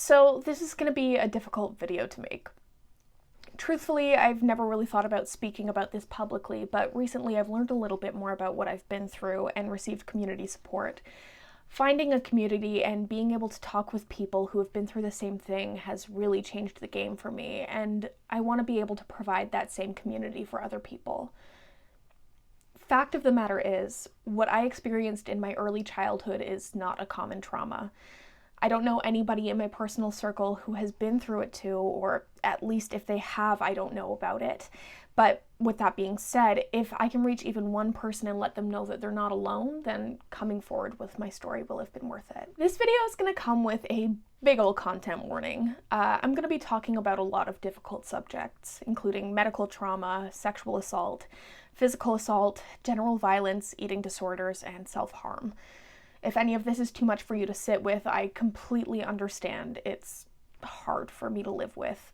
So this is going to be a difficult video to make. Truthfully, I've never really thought about speaking about this publicly, but recently I've learned a little bit more about what I've been through and received community support. Finding a community and being able to talk with people who have been through the same thing has really changed the game for me, and I want to be able to provide that same community for other people. Fact of the matter is, what I experienced in my early childhood is not a common trauma. I don't know anybody in my personal circle who has been through it too, or at least if they have, I don't know about it. But with that being said, if I can reach even one person and let them know that they're not alone, then coming forward with my story will have been worth it. This video is going to come with a big ol' content warning. I'm going to be talking about a lot of difficult subjects, including medical trauma, sexual assault, physical assault, general violence, eating disorders, and self-harm. If any of this is too much for you to sit with, I completely understand. It's hard for me to live with.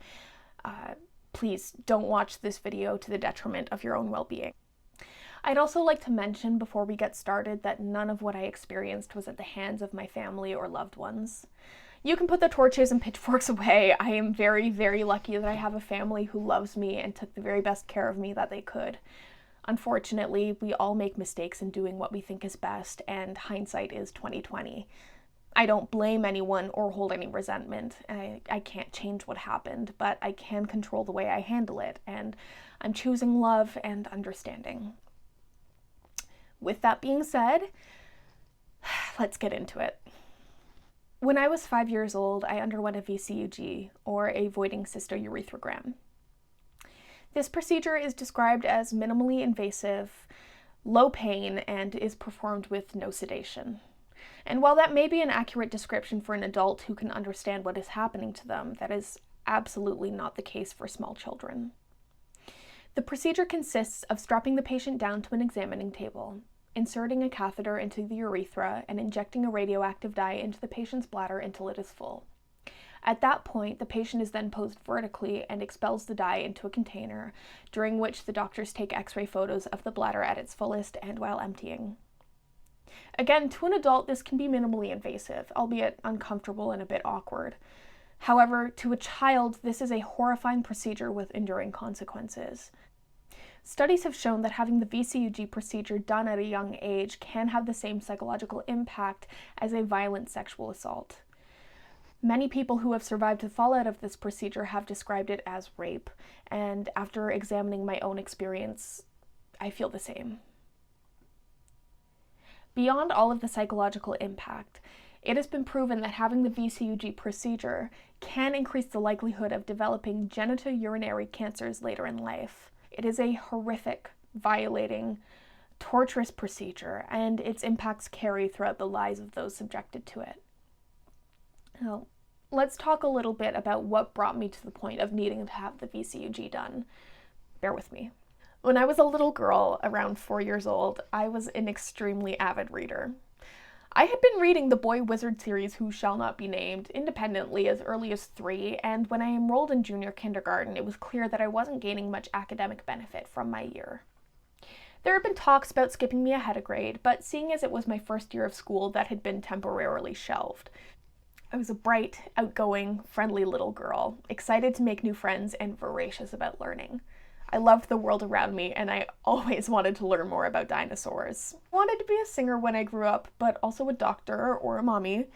Please don't watch this video to the detriment of your own well-being. I'd also like to mention before we get started that none of what I experienced was at the hands of my family or loved ones. You can put the torches and pitchforks away. I am very, very lucky that I have a family who loves me and took the very best care of me that they could. Unfortunately, we all make mistakes in doing what we think is best, and hindsight is 20/20. I don't blame anyone or hold any resentment. I can't change what happened, but I can control the way I handle it, and I'm choosing love and understanding. With that being said, let's get into it. When I was 5 years old, I underwent a VCUG, or a voiding cystourethrogram. This procedure is described as minimally invasive, low pain, and is performed with no sedation. And while that may be an accurate description for an adult who can understand what is happening to them, that is absolutely not the case for small children. The procedure consists of strapping the patient down to an examining table, inserting a catheter into the urethra, and injecting a radioactive dye into the patient's bladder until it is full. At that point, the patient is then posed vertically and expels the dye into a container, during which the doctors take X-ray photos of the bladder at its fullest and while emptying. Again, to an adult, this can be minimally invasive, albeit uncomfortable and a bit awkward. However, to a child, this is a horrifying procedure with enduring consequences. Studies have shown that having the VCUG procedure done at a young age can have the same psychological impact as a violent sexual assault. Many people who have survived the fallout of this procedure have described it as rape, and after examining my own experience, I feel the same. Beyond all of the psychological impact, it has been proven that having the VCUG procedure can increase the likelihood of developing genitourinary cancers later in life. It is a horrific, violating, torturous procedure, and its impacts carry throughout the lives of those subjected to it. Now, let's talk a little bit about what brought me to the point of needing to have the VCUG done. Bear with me. When I was a little girl, around 4 years old, I was an extremely avid reader. I had been reading the boy wizard series Who Shall Not Be Named independently as early as 3, and when I enrolled in junior kindergarten, it was clear that I wasn't gaining much academic benefit from my year. There had been talks about skipping me ahead a grade, but seeing as it was my first year of school, that had been temporarily shelved. I was a bright, outgoing, friendly little girl, excited to make new friends and voracious about learning. I loved the world around me, and I always wanted to learn more about dinosaurs. I wanted to be a singer when I grew up, but also a doctor or a mommy.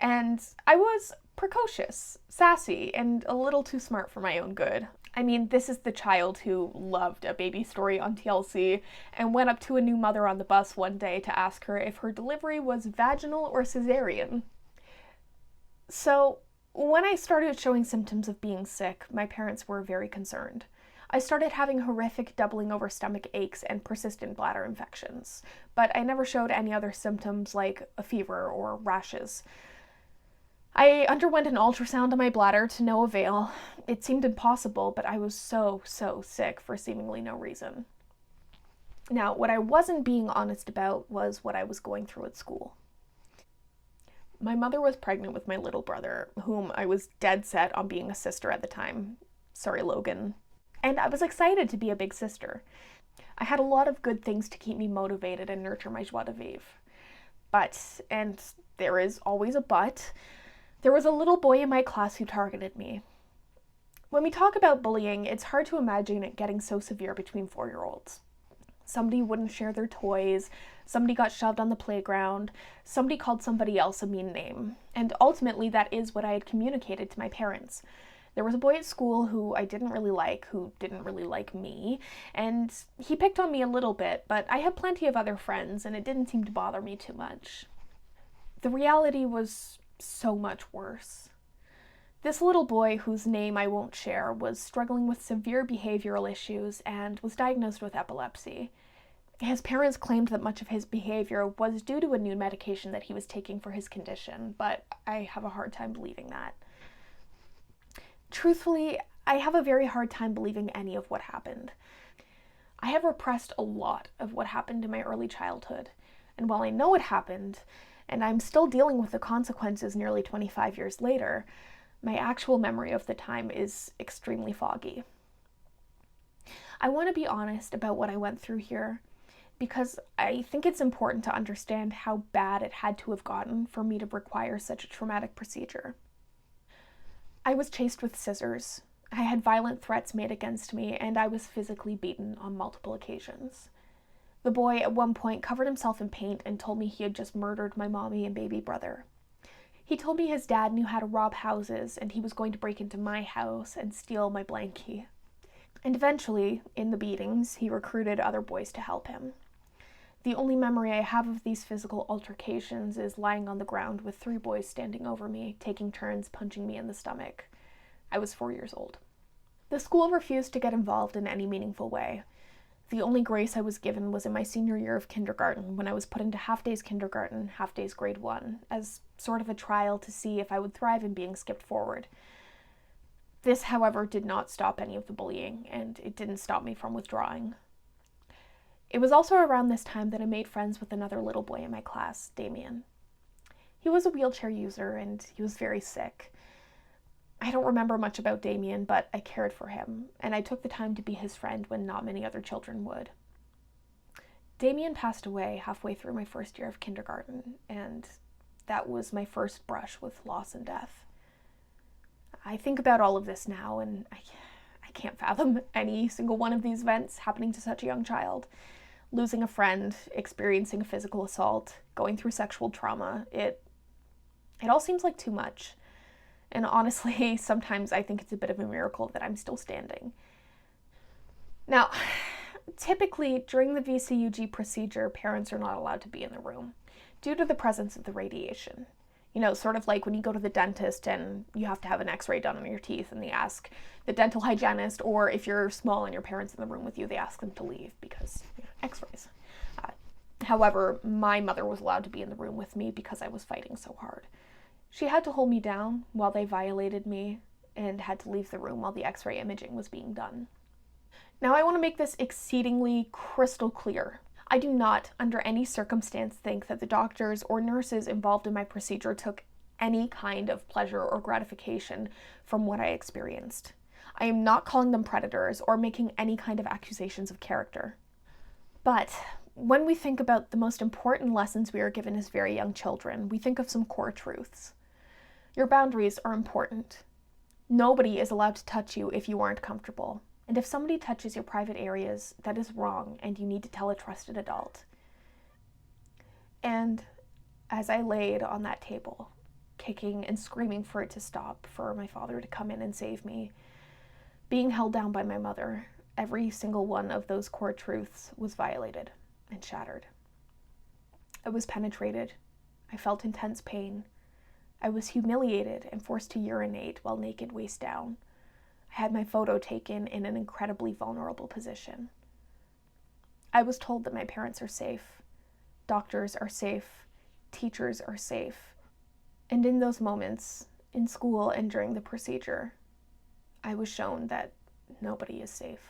And I was precocious, sassy, and a little too smart for my own good. I mean, this is the child who loved A Baby Story on TLC and went up to a new mother on the bus one day to ask her if her delivery was vaginal or cesarean. So, when I started showing symptoms of being sick, my parents were very concerned. I started having horrific doubling over stomach aches and persistent bladder infections, but I never showed any other symptoms like a fever or rashes. I underwent an ultrasound on my bladder to no avail. It seemed impossible, but I was so sick for seemingly no reason. Now, what I wasn't being honest about was what I was going through at school. My mother was pregnant with my little brother, whom I was dead set on being a sister at the time. Sorry, Logan. And I was excited to be a big sister. I had a lot of good things to keep me motivated and nurture my joie de vivre. But, and there is always a but, There was a little boy in my class who targeted me. When we talk about bullying, it's hard to imagine it getting so severe between 4-year-olds. Somebody wouldn't share their toys, somebody got shoved on the playground, somebody called somebody else a mean name, and ultimately that is what I had communicated to my parents. There was a boy at school who I didn't really like, who didn't really like me, and he picked on me a little bit, but I had plenty of other friends and it didn't seem to bother me too much. The reality was so much worse. This little boy, whose name I won't share, was struggling with severe behavioral issues and was diagnosed with epilepsy. His parents claimed that much of his behavior was due to a new medication that he was taking for his condition, but I have a hard time believing that. Truthfully, I have a very hard time believing any of what happened. I have repressed a lot of what happened in my early childhood, and while I know it happened, and I'm still dealing with the consequences nearly 25 years later, my actual memory of the time is extremely foggy. I want to be honest about what I went through here, because I think it's important to understand how bad it had to have gotten for me to require such a traumatic procedure. I was chased with scissors, I had violent threats made against me, and I was physically beaten on multiple occasions. The boy at one point covered himself in paint and told me he had just murdered my mommy and baby brother. He told me his dad knew how to rob houses and he was going to break into my house and steal my blankie. And eventually, in the beatings, he recruited other boys to help him. The only memory I have of these physical altercations is lying on the ground with 3 boys standing over me, taking turns punching me in the stomach. I was 4 years old. The school refused to get involved in any meaningful way. The only grace I was given was in my senior year of kindergarten, when I was put into half-days kindergarten, half-days grade 1, as sort of a trial to see if I would thrive in being skipped forward. This, however, did not stop any of the bullying, and it didn't stop me from withdrawing. It was also around this time that I made friends with another little boy in my class, Damien. He was a wheelchair user, and he was very sick. I don't remember much about Damien, but I cared for him, and I took the time to be his friend when not many other children would. Damien passed away halfway through my first year of kindergarten, and that was my first brush with loss and death. I think about all of this now, and I can't fathom any single one of these events happening to such a young child. Losing a friend, experiencing a physical assault, going through sexual trauma, it all seems like too much. And honestly, sometimes I think it's a bit of a miracle that I'm still standing. Now, typically during the VCUG procedure, parents are not allowed to be in the room due to the presence of the radiation. You know, sort of like when you go to the dentist and you have to have an x-ray done on your teeth and they ask the dental hygienist, or if you're small and your parents in the room with you, they ask them to leave because, x-rays. However, my mother was allowed to be in the room with me because I was fighting so hard. She had to hold me down while they violated me and had to leave the room while the x-ray imaging was being done. Now I want to make this exceedingly crystal clear. I do not, under any circumstance, think that the doctors or nurses involved in my procedure took any kind of pleasure or gratification from what I experienced. I am not calling them predators or making any kind of accusations of character. But when we think about the most important lessons we are given as very young children, we think of some core truths. Your boundaries are important. Nobody is allowed to touch you if you aren't comfortable. And if somebody touches your private areas, that is wrong and you need to tell a trusted adult. And as I laid on that table, kicking and screaming for it to stop, for my father to come in and save me, being held down by my mother, every single one of those core truths was violated and shattered. I was penetrated. I felt intense pain. I was humiliated and forced to urinate while naked waist down. I had my photo taken in an incredibly vulnerable position. I was told that my parents are safe, doctors are safe, teachers are safe. And in those moments, in school and during the procedure, I was shown that nobody is safe.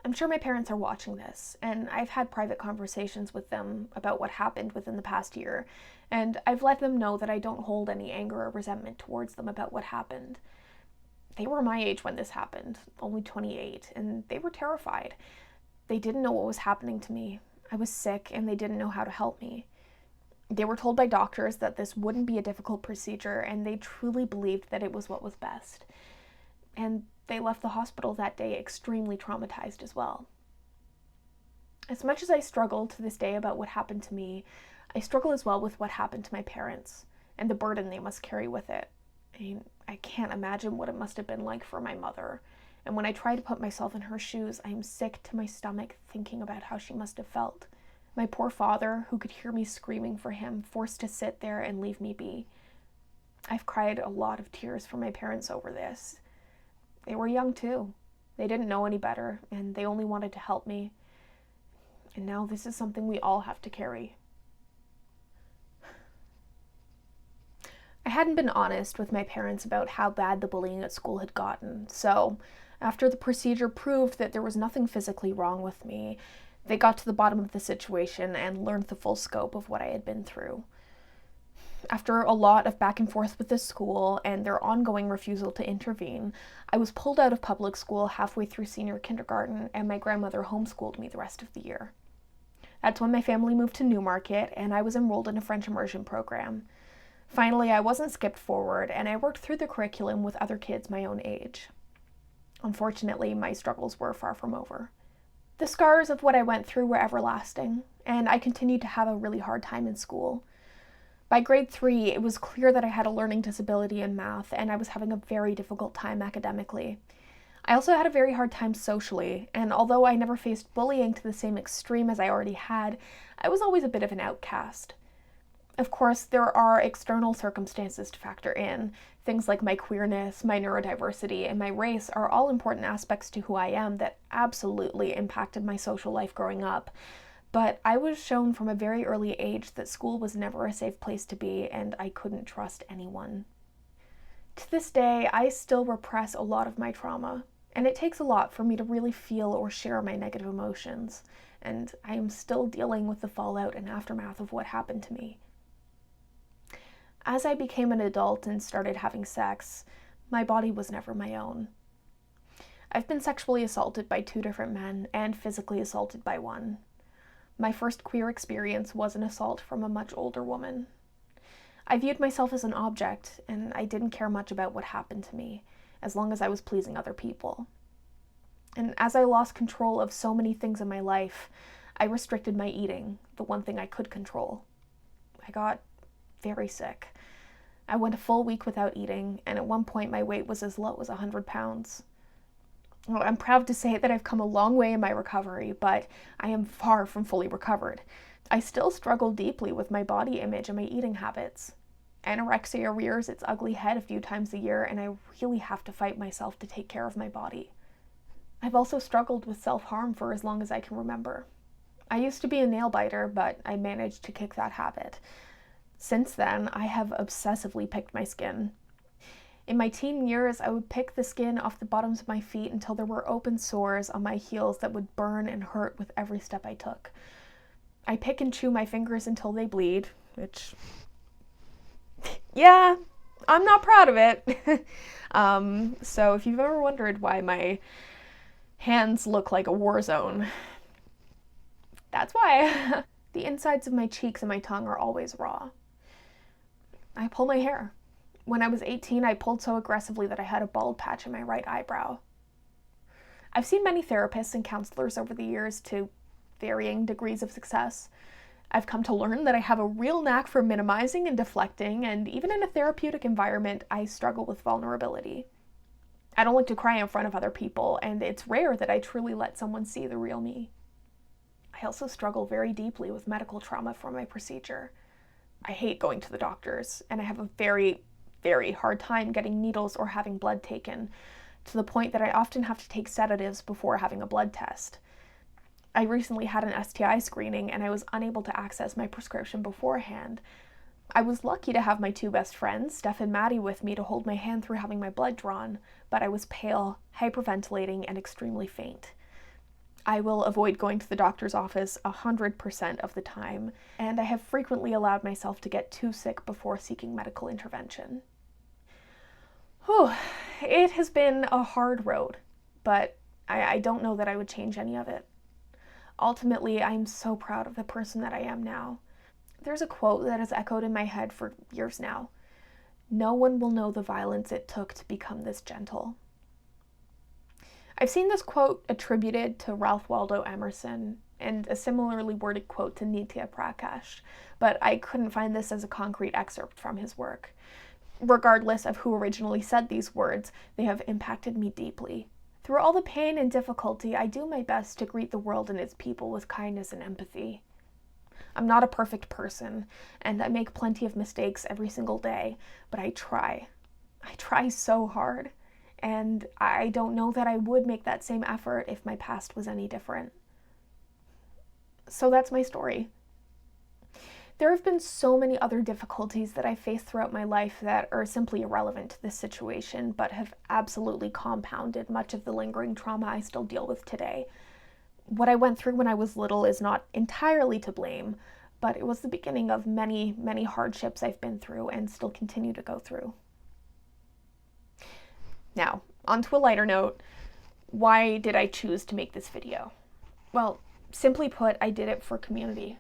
I'm sure my parents are watching this, and I've had private conversations with them about what happened within the past year, and I've let them know that I don't hold any anger or resentment towards them about what happened. They were my age when this happened, only 28, and they were terrified. They didn't know what was happening to me. I was sick, and they didn't know how to help me. They were told by doctors that this wouldn't be a difficult procedure, and they truly believed that it was what was best. And they left the hospital that day extremely traumatized as well. As much as I struggle to this day about what happened to me, I struggle as well with what happened to my parents and the burden they must carry with it. I mean, I can't imagine what it must have been like for my mother. And when I try to put myself in her shoes, I am sick to my stomach thinking about how she must have felt. My poor father, who could hear me screaming for him, forced to sit there and leave me be. I've cried a lot of tears for my parents over this. They were young too. They didn't know any better, and they only wanted to help me. And now this is something we all have to carry. I hadn't been honest with my parents about how bad the bullying at school had gotten, so after the procedure proved that there was nothing physically wrong with me, they got to the bottom of the situation and learned the full scope of what I had been through. After a lot of back and forth with the school and their ongoing refusal to intervene, I was pulled out of public school halfway through senior kindergarten, and my grandmother homeschooled me the rest of the year. That's when my family moved to Newmarket, and I was enrolled in a French immersion program. Finally, I wasn't skipped forward, and I worked through the curriculum with other kids my own age. Unfortunately, my struggles were far from over. The scars of what I went through were everlasting, and I continued to have a really hard time in school. By grade 3, it was clear that I had a learning disability in math, and I was having a very difficult time academically. I also had a very hard time socially, and although I never faced bullying to the same extreme as I already had, I was always a bit of an outcast. Of course, there are external circumstances to factor in. Things like my queerness, my neurodiversity, and my race are all important aspects to who I am that absolutely impacted my social life growing up. But I was shown from a very early age that school was never a safe place to be, and I couldn't trust anyone. To this day, I still repress a lot of my trauma, and it takes a lot for me to really feel or share my negative emotions, and I am still dealing with the fallout and aftermath of what happened to me. As I became an adult and started having sex, my body was never my own. I've been sexually assaulted by 2 different men and physically assaulted by one. My first queer experience was an assault from a much older woman. I viewed myself as an object, and I didn't care much about what happened to me, as long as I was pleasing other people. And as I lost control of so many things in my life, I restricted my eating, the one thing I could control. I got very sick. I went a full week without eating, and at one point my weight was as low as 100 pounds. Well, I'm proud to say that I've come a long way in my recovery, but I am far from fully recovered. I still struggle deeply with my body image and my eating habits. Anorexia rears its ugly head a few times a year, and I really have to fight myself to take care of my body. I've also struggled with self-harm for as long as I can remember. I used to be a nail biter, but I managed to kick that habit. Since then, I have obsessively picked my skin. In my teen years, I would pick the skin off the bottoms of my feet until there were open sores on my heels that would burn and hurt with every step I took. I pick and chew my fingers until they bleed, which, yeah, I'm not proud of it. So if you've ever wondered why my hands look like a war zone, that's why. The insides of my cheeks and my tongue are always raw. I pull my hair. When I was 18, I pulled so aggressively that I had a bald patch in my right eyebrow. I've seen many therapists and counselors over the years to varying degrees of success. I've come to learn that I have a real knack for minimizing and deflecting, and even in a therapeutic environment, I struggle with vulnerability. I don't like to cry in front of other people, and it's rare that I truly let someone see the real me. I also struggle very deeply with medical trauma from my procedure. I hate going to the doctors, and I have a very, very hard time getting needles or having blood taken, to the point that I often have to take sedatives before having a blood test. I recently had an STI screening, and I was unable to access my prescription beforehand. I was lucky to have my 2 best friends, Steph and Maddie, with me to hold my hand through having my blood drawn, but I was pale, hyperventilating, and extremely faint. I will avoid going to the doctor's office 100% of the time, and I have frequently allowed myself to get too sick before seeking medical intervention. Whew, it has been a hard road, but I don't know that I would change any of it. Ultimately, I'm so proud of the person that I am now. There's a quote that has echoed in my head for years now. No one will know the violence it took to become this gentle. I've seen this quote attributed to Ralph Waldo Emerson and a similarly worded quote to Nitya Prakash, but I couldn't find this as a concrete excerpt from his work. Regardless of who originally said these words, they have impacted me deeply. Through all the pain and difficulty, I do my best to greet the world and its people with kindness and empathy. I'm not a perfect person, and I make plenty of mistakes every single day, but I try. I try so hard, and I don't know that I would make that same effort if my past was any different. So that's my story. There have been so many other difficulties that I faced throughout my life that are simply irrelevant to this situation, but have absolutely compounded much of the lingering trauma I still deal with today. What I went through when I was little is not entirely to blame, but it was the beginning of many, many hardships I've been through and still continue to go through. Now, on to a lighter note, why did I choose to make this video? Well, simply put, I did it for community.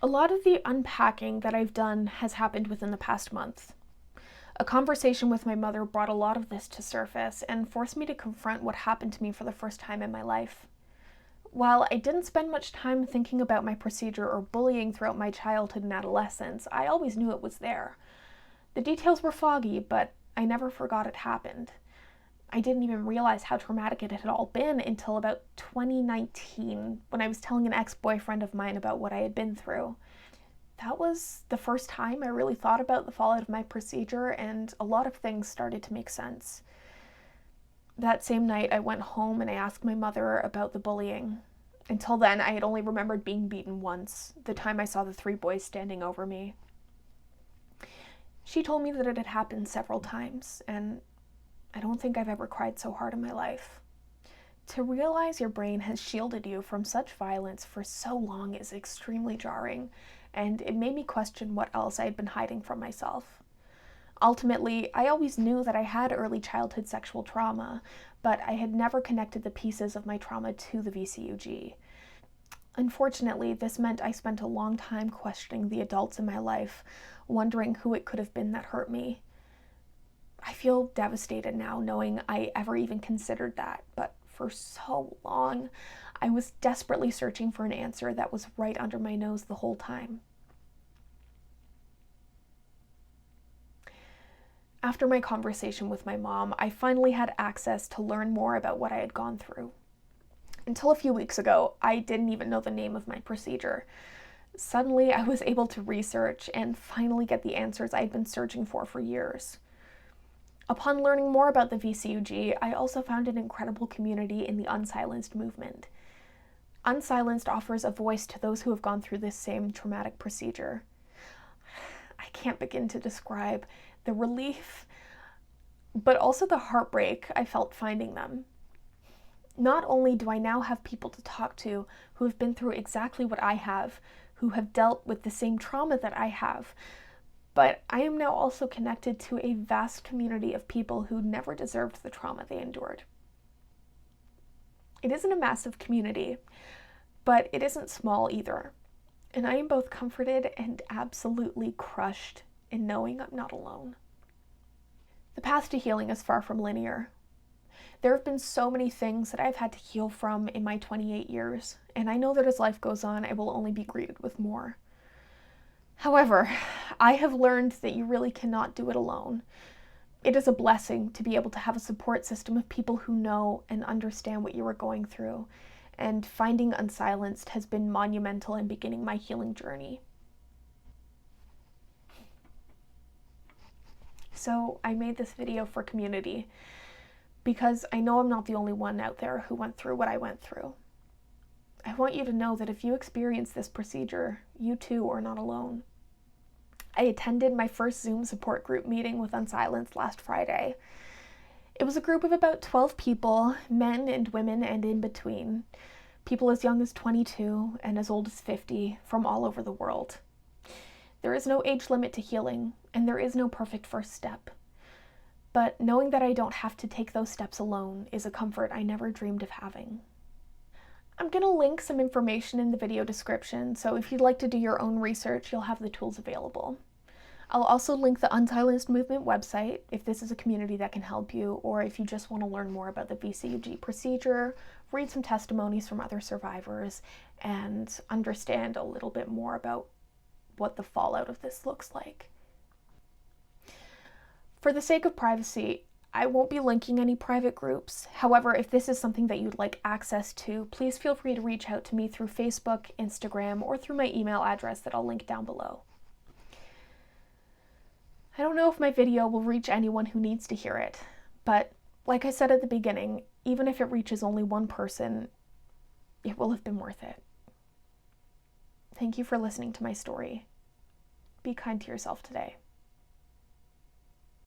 A lot of the unpacking that I've done has happened within the past month. A conversation with my mother brought a lot of this to surface and forced me to confront what happened to me for the first time in my life. While I didn't spend much time thinking about my procedure or bullying throughout my childhood and adolescence, I always knew it was there. The details were foggy, but I never forgot it happened. I didn't even realize how traumatic it had all been until about 2019, when I was telling an ex-boyfriend of mine about what I had been through. That was the first time I really thought about the fallout of my procedure, and a lot of things started to make sense. That same night, I went home and I asked my mother about the bullying. Until then, I had only remembered being beaten once, the time I saw the 3 boys standing over me. She told me that it had happened several times, and I don't think I've ever cried so hard in my life. To realize your brain has shielded you from such violence for so long is extremely jarring, and it made me question what else I had been hiding from myself. Ultimately, I always knew that I had early childhood sexual trauma, but I had never connected the pieces of my trauma to the VCUG. Unfortunately, this meant I spent a long time questioning the adults in my life, wondering who it could have been that hurt me. I feel devastated now knowing I ever even considered that, but for so long, I was desperately searching for an answer that was right under my nose the whole time. After my conversation with my mom, I finally had access to learn more about what I had gone through. Until a few weeks ago, I didn't even know the name of my procedure. Suddenly, I was able to research and finally get the answers I had been searching for years. Upon learning more about the VCUG, I also found an incredible community in the Unsilenced Movement. Unsilenced offers a voice to those who have gone through this same traumatic procedure. I can't begin to describe the relief, but also the heartbreak I felt finding them. Not only do I now have people to talk to who have been through exactly what I have, who have dealt with the same trauma that I have, but I am now also connected to a vast community of people who never deserved the trauma they endured. It isn't a massive community, but it isn't small either. And I am both comforted and absolutely crushed in knowing I'm not alone. The path to healing is far from linear. There have been so many things that I've had to heal from in my 28 years, and I know that as life goes on, I will only be greeted with more. However, I have learned that you really cannot do it alone. It is a blessing to be able to have a support system of people who know and understand what you are going through, and finding Unsilenced has been monumental in beginning my healing journey. So I made this video for community because I know I'm not the only one out there who went through what I went through. I want you to know that if you experience this procedure, you too are not alone. I attended my first Zoom support group meeting with Unsilenced last Friday. It was a group of about 12 people, men and women and in between, people as young as 22 and as old as 50 from all over the world. There is no age limit to healing, and there is no perfect first step. But knowing that I don't have to take those steps alone is a comfort I never dreamed of having. I'm going to link some information in the video description, so if you'd like to do your own research, you'll have the tools available. I'll also link the Unsilenced Movement website if this is a community that can help you, or if you just want to learn more about the VCUG procedure, read some testimonies from other survivors, and understand a little bit more about what the fallout of this looks like. For the sake of privacy, I won't be linking any private groups. However, if this is something that you'd like access to, please feel free to reach out to me through Facebook, Instagram, or through my email address that I'll link down below. I don't know if my video will reach anyone who needs to hear it, but like I said at the beginning, even if it reaches only one person, it will have been worth it. Thank you for listening to my story. Be kind to yourself today.